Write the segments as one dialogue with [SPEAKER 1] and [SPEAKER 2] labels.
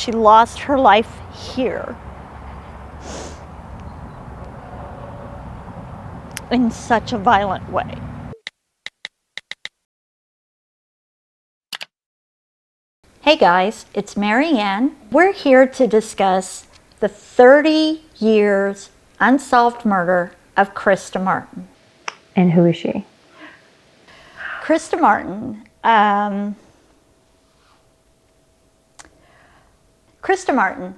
[SPEAKER 1] She lost her life here in such a violent way. Hey guys, it's Marianne. We're here to discuss the 30 years unsolved murder of Krista Martin.
[SPEAKER 2] And who is she?
[SPEAKER 1] Krista Martin. Krista Martin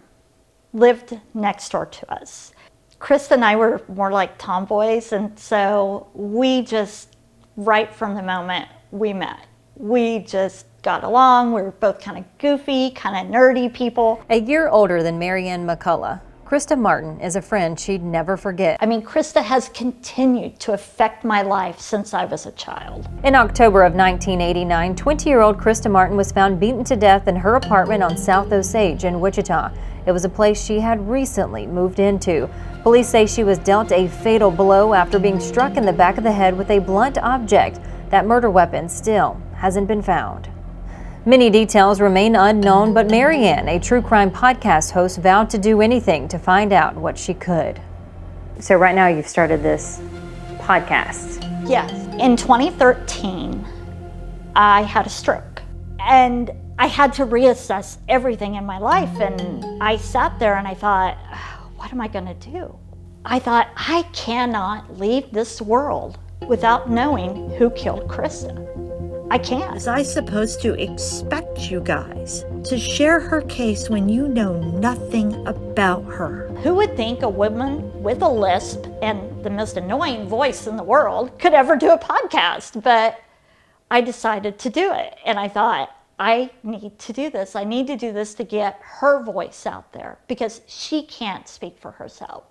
[SPEAKER 1] lived next door to us. Krista and I were more like tomboys, and so we just, right from the moment we met, we just got along. We were both kind of goofy, kind of nerdy people.
[SPEAKER 2] A year older than Marianne McCullough, Krista Martin is a friend she'd never forget.
[SPEAKER 1] I mean, Krista has continued to affect my life since I was a child.
[SPEAKER 2] In October of 1989, 20-year-old Krista Martin was found beaten to death in her apartment on South Osage in Wichita. It was a place she had recently moved into. Police say she was dealt a fatal blow after being struck in the back of the head with a blunt object. That murder weapon still hasn't been found. Many details remain unknown, but Marianne, a true crime podcast host, vowed to do anything to find out what she could. So right now you've started this podcast.
[SPEAKER 1] Yes. In 2013, I had a stroke, and I had to reassess everything in my life. And I sat there and I thought, what am I going to do? I thought, I cannot leave this world without knowing who killed Krista. I can't.
[SPEAKER 3] Was I supposed to expect you guys to share her case when you know nothing about her?
[SPEAKER 1] Who would think a woman with a lisp and the most annoying voice in the world could ever do a podcast? But I decided to do it. And I thought, I need to do this. I need to do this to get her voice out there because she can't speak for herself.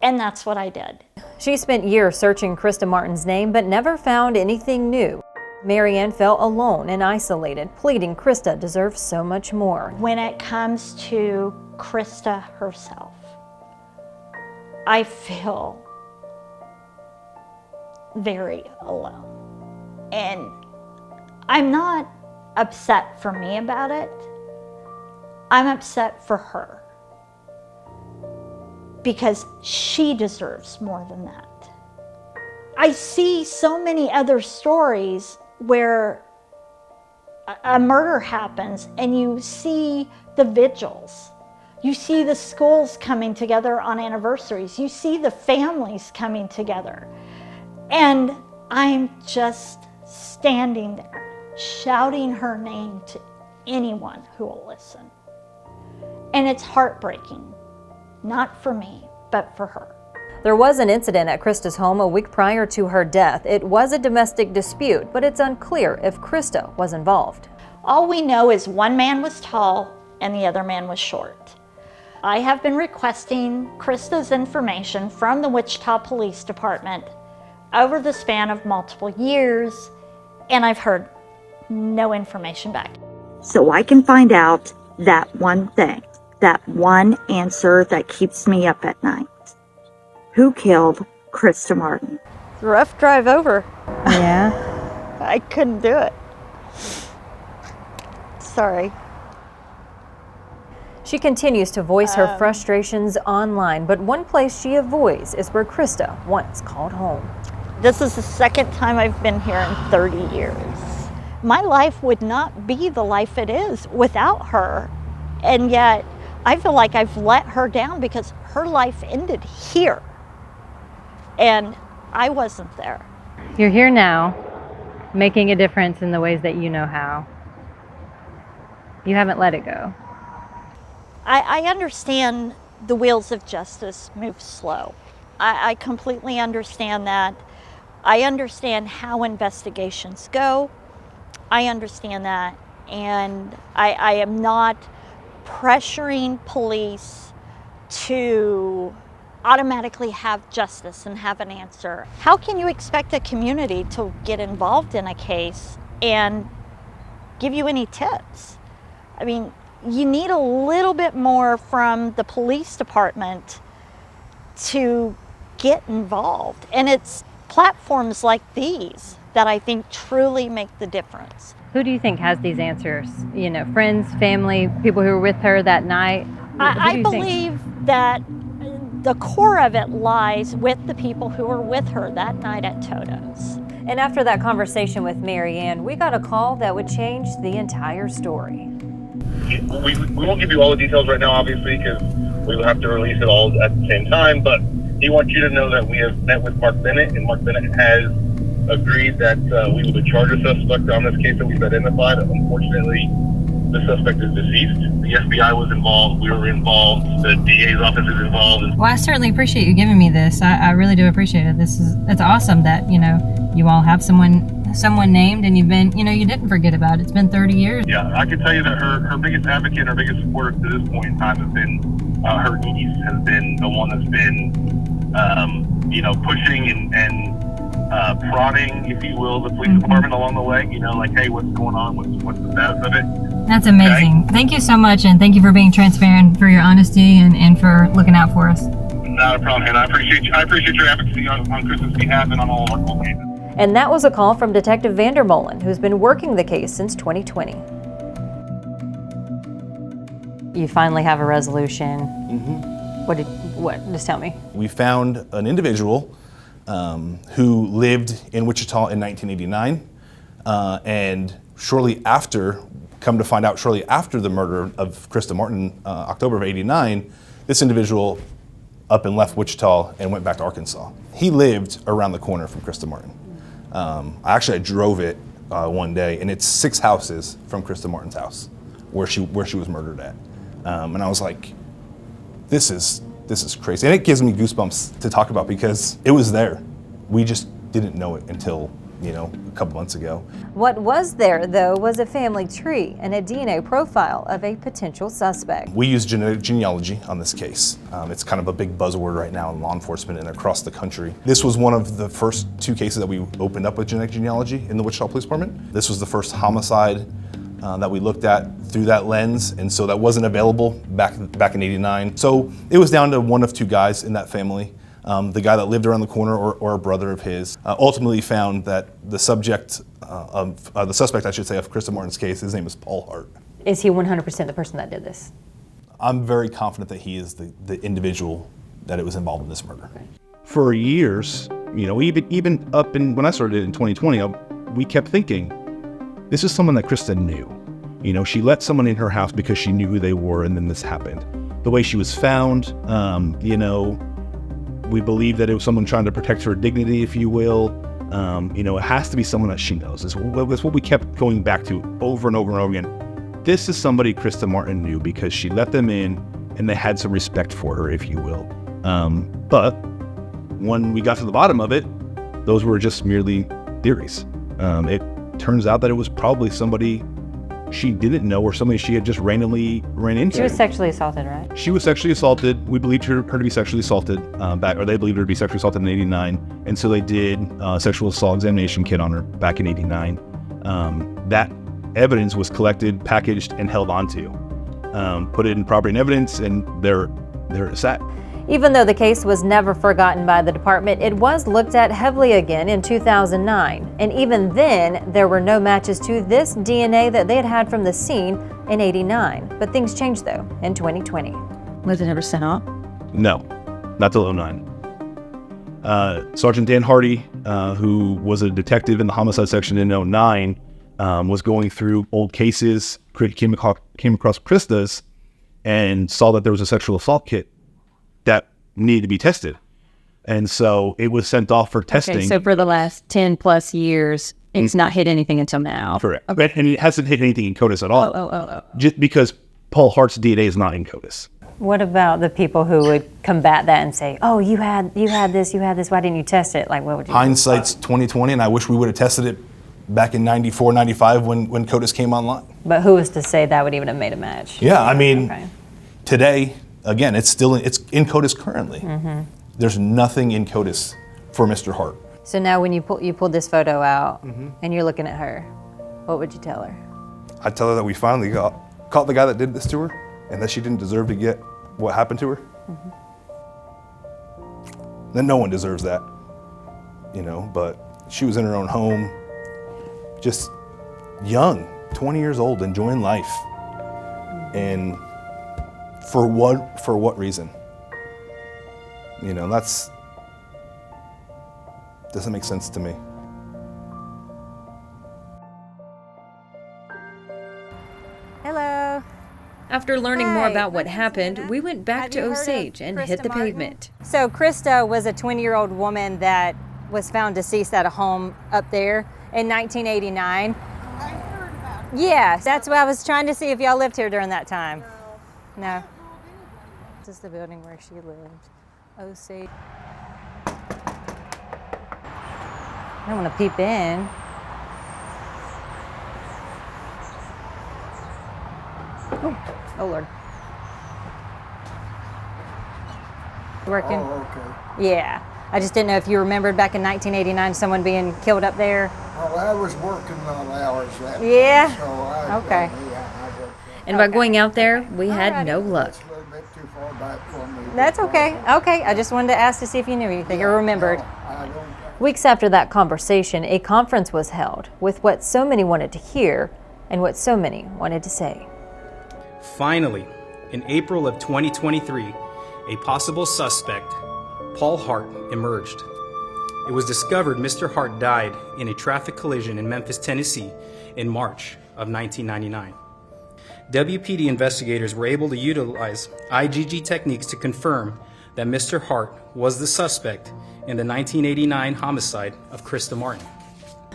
[SPEAKER 1] And that's what I did.
[SPEAKER 2] She spent years searching Krista Martin's name, but never found anything new. Marianne felt alone and isolated, pleading Krista deserves so much more.
[SPEAKER 1] When it comes to Krista herself, I feel very alone. And I'm not upset for me about it. I'm upset for her because she deserves more than that. I see so many other stories where a murder happens and you see the vigils. You see the schools coming together on anniversaries. You see the families coming together. And I'm just standing there shouting her name to anyone who will listen. And it's heartbreaking, not for me, but for her.
[SPEAKER 2] There was an incident at Krista's home a week prior to her death. It was a domestic dispute, but it's unclear if Krista was involved.
[SPEAKER 1] All we know is one man was tall and the other man was short. I have been requesting Krista's information from the Wichita Police Department over the span of multiple years, and I've heard no information back.
[SPEAKER 3] So I can find out that one thing, that one answer that keeps me up at night. Who killed Krista Martin?
[SPEAKER 1] Rough drive over.
[SPEAKER 2] Yeah.
[SPEAKER 1] I couldn't do it. Sorry.
[SPEAKER 2] She continues to voice her frustrations online, but one place she avoids is where Krista once called home.
[SPEAKER 1] This is the second time I've been here in 30 years. My life would not be the life it is without her. And yet I feel like I've let her down because her life ended here. And I wasn't there.
[SPEAKER 4] You're here now, making a difference in the ways that you know how. You haven't let it go.
[SPEAKER 1] I understand the wheels of justice move slow. I completely understand that. I understand how investigations go. I understand that. And I am not pressuring police to automatically have justice and have an answer. How can you expect a community to get involved in a case and give you any tips? I mean, you need a little bit more from the police department to get involved. And it's platforms like these that I think truly make the difference.
[SPEAKER 4] Who do you think has these answers? You know, friends, family, people who were with her that night?
[SPEAKER 1] I believe that the core of it lies with the people who were with her that night at Toto's.
[SPEAKER 2] And after that conversation with Mary Ann, we got a call that would change the entire story.
[SPEAKER 5] We won't give you all the details right now, obviously, because we will have to release it all at the same time, but he wants you to know that we have met with Mark Bennett, and Mark Bennett has agreed that we will charge a suspect on this case that we've identified. Unfortunately, the suspect is deceased. The FBI was involved, we were involved, the DA's office is involved.
[SPEAKER 4] Well, I certainly appreciate you giving me this. I really do appreciate it. It's awesome that, you know, you all have someone named and you've been, you know, you didn't forget about it. It's been 30 years.
[SPEAKER 5] Yeah, I can tell you that her biggest advocate, her biggest supporter to this point in time has been her niece, has been the one that's been, you know, pushing and prodding, if you will, the police department along the way. You know, like, hey, what's going on? What's the status of it?
[SPEAKER 4] That's amazing. Okay. Thank you so much, and thank you for being transparent, for your honesty, and for looking out for us.
[SPEAKER 5] Not a problem, Hannah. I appreciate your advocacy on Krista's behalf and on all of our cases.
[SPEAKER 2] And that was a call from Detective Vandermolen, who's been working the case since 2020. You finally have a resolution. What? Just tell me.
[SPEAKER 6] We found an individual who lived in Wichita in 1989, and shortly after the murder of Krista Martin, October of '89, this individual up and left Wichita and went back to Arkansas. He lived around the corner from Krista Martin. I drove it one day, and it's 6 houses from Krista Martin's house where she was murdered at. And I was like, this is crazy. And it gives me goosebumps to talk about because it was there. We just didn't know it until, you know, a couple months ago.
[SPEAKER 2] What was there, though, was a family tree and a DNA profile of a potential suspect.
[SPEAKER 6] We use genetic genealogy on this case. It's kind of a big buzzword right now in law enforcement and across the country. This was one of the first 2 cases that we opened up with genetic genealogy in the Wichita Police Department. This was the first homicide that we looked at through that lens, and so that wasn't available back in '89. So it was down to one of 2 guys in that family. The guy that lived around the corner or a brother of his ultimately found that the suspect, of Krista Martin's case, his name is Paul Hart.
[SPEAKER 2] Is he 100% the person that did this?
[SPEAKER 6] I'm very confident that he is the individual that it was involved in this murder.
[SPEAKER 7] For years, you know, even up in when I started in 2020, we kept thinking, this is someone that Krista knew. You know, she let someone in her house because she knew who they were, and then this happened. The way she was found, you know, we believe that it was someone trying to protect her dignity, if you will. You know, it has to be someone that she knows. That's what we kept going back to over and over and over again. This is somebody Krista Martin knew because she let them in and they had some respect for her, if you will. But when we got to the bottom of it, those were just merely theories. It turns out that it was probably somebody she didn't know or somebody she had just randomly ran into.
[SPEAKER 2] She was sexually assaulted, right?
[SPEAKER 7] She was sexually assaulted. We believed her to be sexually assaulted they believed her to be sexually assaulted in '89. And so they did a sexual assault examination kit on her back in '89. That evidence was collected, packaged, and held onto. Put it in property and evidence, and there it sat.
[SPEAKER 2] Even though the case was never forgotten by the department, it was looked at heavily again in 2009. And even then, there were no matches to this DNA that they had from the scene in '89. But things changed, though, in 2020.
[SPEAKER 8] Was it ever sent off?
[SPEAKER 7] No, not till '09. Sergeant Dan Hardy, who was a detective in the homicide section in '09, was going through old cases, came across Krista's, and saw that there was a sexual assault kit that needed to be tested. And so it was sent off for testing.
[SPEAKER 8] Okay, so for the last 10 plus years, it's not hit anything until now.
[SPEAKER 7] Correct. Okay. And it hasn't hit anything in CODIS at all.
[SPEAKER 8] Oh.
[SPEAKER 7] Just because Paul Hart's DNA is not in CODIS.
[SPEAKER 2] What about the people who would combat that and say, oh, you had this, why didn't you test it? Like, what would you
[SPEAKER 6] Hindsight's 2020, and I wish we would have tested it back in '94, '95 when CODIS came online.
[SPEAKER 2] But who was to say that would even have made a match?
[SPEAKER 6] Yeah, I mean,
[SPEAKER 2] Okay.
[SPEAKER 6] Today, again, it's in CODIS currently. Mm-hmm. There's nothing in CODIS for Mr. Hart.
[SPEAKER 2] So now when you pulled this photo out and you're looking at her, what would you tell her?
[SPEAKER 6] I'd tell her that we finally caught the guy that did this to her, and that she didn't deserve to get what happened to her. Mm-hmm. Then no one deserves that, you know, but she was in her own home, just young, 20 years old, enjoying life. And for what reason? You know, doesn't make sense to me.
[SPEAKER 2] Hello.
[SPEAKER 9] After learning more
[SPEAKER 2] Hi.
[SPEAKER 9] about what happened, we went back to Osage and hit the pavement.
[SPEAKER 2] So Krista was a 20-year-old woman that was found deceased at a home up there in 1989.
[SPEAKER 10] I heard about it.
[SPEAKER 2] Yeah, that's what I was trying to see if y'all lived here during that time. No. This is the building where she lived. Osage. I don't want to peep in. Oh Lord. Working?
[SPEAKER 10] Oh, okay.
[SPEAKER 2] Yeah. I just didn't know if you remembered back in 1989 someone being killed up there.
[SPEAKER 10] Well, I was working on hours that
[SPEAKER 2] Yeah?
[SPEAKER 10] time, so I,
[SPEAKER 2] Okay.
[SPEAKER 10] I worked.
[SPEAKER 9] And by going out there, we had
[SPEAKER 2] Alrighty.
[SPEAKER 9] no luck.
[SPEAKER 10] It's a little bit too far back for me.
[SPEAKER 2] That's okay. Okay. I just wanted to ask to see if you knew anything or remembered.
[SPEAKER 10] No, I don't.
[SPEAKER 2] Weeks after that conversation, a conference was held with what so many wanted to hear and what so many wanted to say.
[SPEAKER 11] Finally, in April of 2023, a possible suspect, Paul Hart, emerged. It was discovered Mr. Hart died in a traffic collision in Memphis, Tennessee in March of 1999. WPD investigators were able to utilize IgG techniques to confirm that Mr. Hart was the suspect in the 1989 homicide of Krista Martin.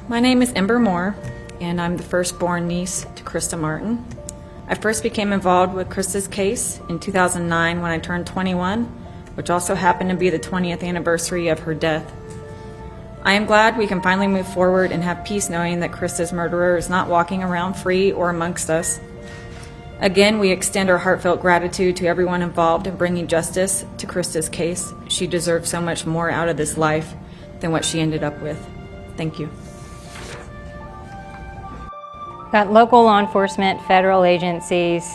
[SPEAKER 12] My name is Ember Moore, and I'm the firstborn niece to Krista Martin. I first became involved with Krista's case in 2009 when I turned 21, which also happened to be the 20th anniversary of her death. I am glad we can finally move forward and have peace knowing that Krista's murderer is not walking around free or amongst us. Again, we extend our heartfelt gratitude to everyone involved in bringing justice to Krista's case. She deserves so much more out of this life than what she ended up with. Thank you.
[SPEAKER 2] Got local law enforcement, federal agencies,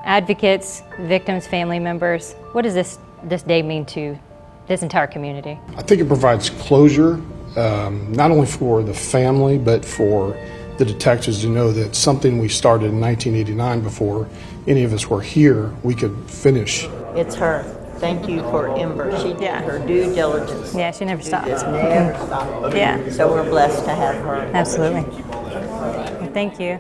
[SPEAKER 2] advocates, victims, family members. What does this day mean to this entire community?
[SPEAKER 13] I think it provides closure, not only for the family, but for the detectives to know that something we started in 1989 before any of us were here, we could finish.
[SPEAKER 14] It's her. Thank you for Ember. She did her due diligence.
[SPEAKER 2] Yeah, she never stopped.
[SPEAKER 14] Just never stopped.
[SPEAKER 2] Yeah.
[SPEAKER 14] So we're blessed to have her.
[SPEAKER 2] Absolutely. Thank you.